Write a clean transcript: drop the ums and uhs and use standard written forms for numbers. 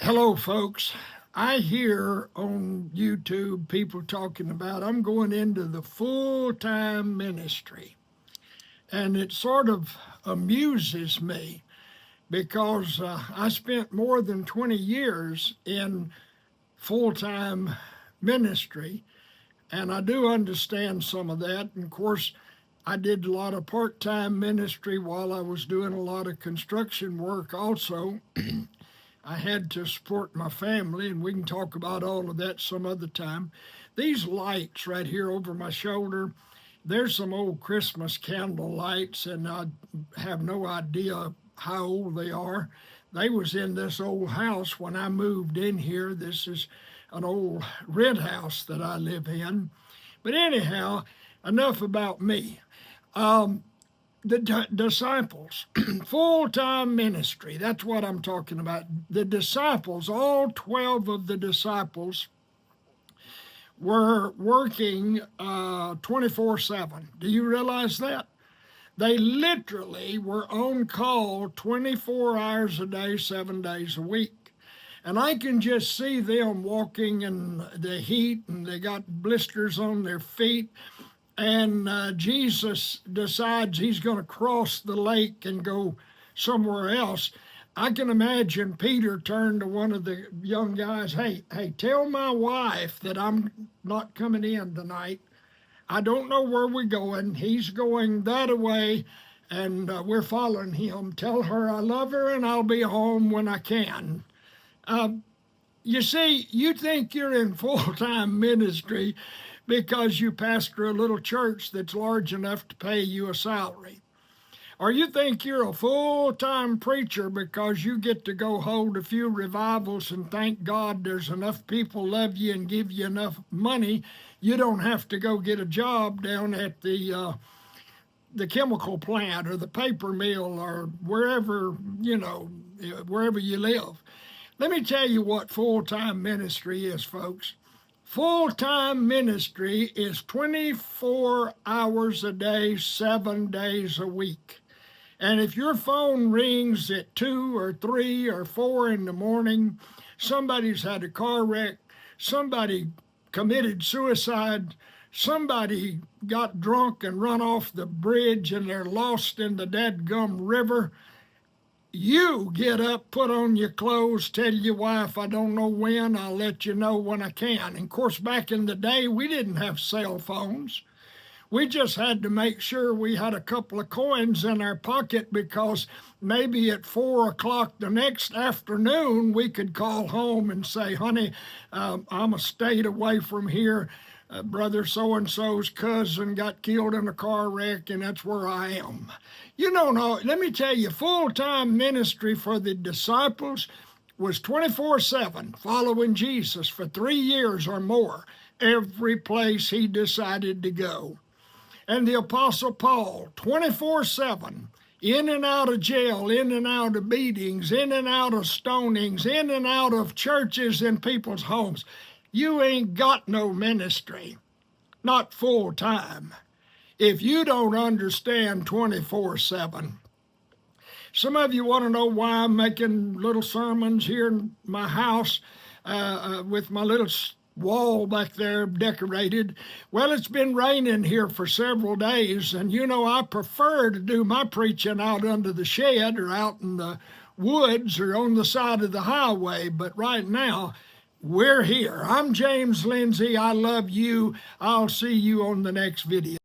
Hello, folks. I hear on YouTube people talking about I'm going into the full-time ministry. And it sort of amuses me because I spent more than 20 years in full-time ministry. And I do understand some of that. And of course, I did a lot of part-time ministry while I was doing a lot of construction work also. I had to support my family, and we can talk about all of that some other time. These lights right here over my shoulder, there's some old Christmas candle lights, and I have no idea how old they are. They was in this old house when I moved in here. This is an old rent house that I live in. But anyhow, enough about me. The disciples, full-time ministry, that's what I'm talking about. The disciples, all 12 of the disciples were working 24/7. Do you realize that? They literally were on call 24 hours a day, 7 days a week. And I can just see them walking in the heat, and they got blisters on their feet. And Jesus decides he's going to cross the lake and go somewhere else. I can imagine Peter turned to one of the young guys, hey, tell my wife that I'm not coming in tonight. I don't know where we're going. He's going that way, and we're following him. Tell her I love her, and I'll be home when I can. You see, you think you're in full-time ministry because you pastor a little church that's large enough to pay you a salary. Or you think you're a full-time preacher because you get to go hold a few revivals and thank God there's enough people love you and give you enough money. You don't have to go get a job down at the chemical plant or the paper mill or wherever, wherever you live. Let me tell you what full-time ministry is, folks. Full-time ministry is 24 hours a day, 7 days a week. And if your phone rings at 2 or 3 or 4 in the morning, somebody's had a car wreck, somebody committed suicide, somebody got drunk and run off the bridge and they're lost in the dadgum river, you get up, put on your clothes, tell your wife, I don't know when, I'll let you know when I can. And of course, back in the day, we didn't have cell phones. We just had to make sure we had a couple of coins in our pocket because maybe at 4 o'clock the next afternoon, we could call home and say, honey, I'm a state away from here. Brother so-and-so's cousin got killed in a car wreck, and that's where I am. You don't know. Let me tell you, full-time ministry for the disciples was 24/7, following Jesus for 3 years or more, every place he decided to go. And the Apostle Paul, 24/7, in and out of jail, in and out of beatings, in and out of stonings, in and out of churches and people's homes. You ain't got no ministry, not full-time, if you don't understand 24/7. Some of you want to know why I'm making little sermons here in my house with my little wall back there decorated. Well, it's been raining here for several days, and I prefer to do my preaching out under the shed or out in the woods or on the side of the highway, but right now, we're here. I'm James Lindsay. I love you. I'll see you on the next video.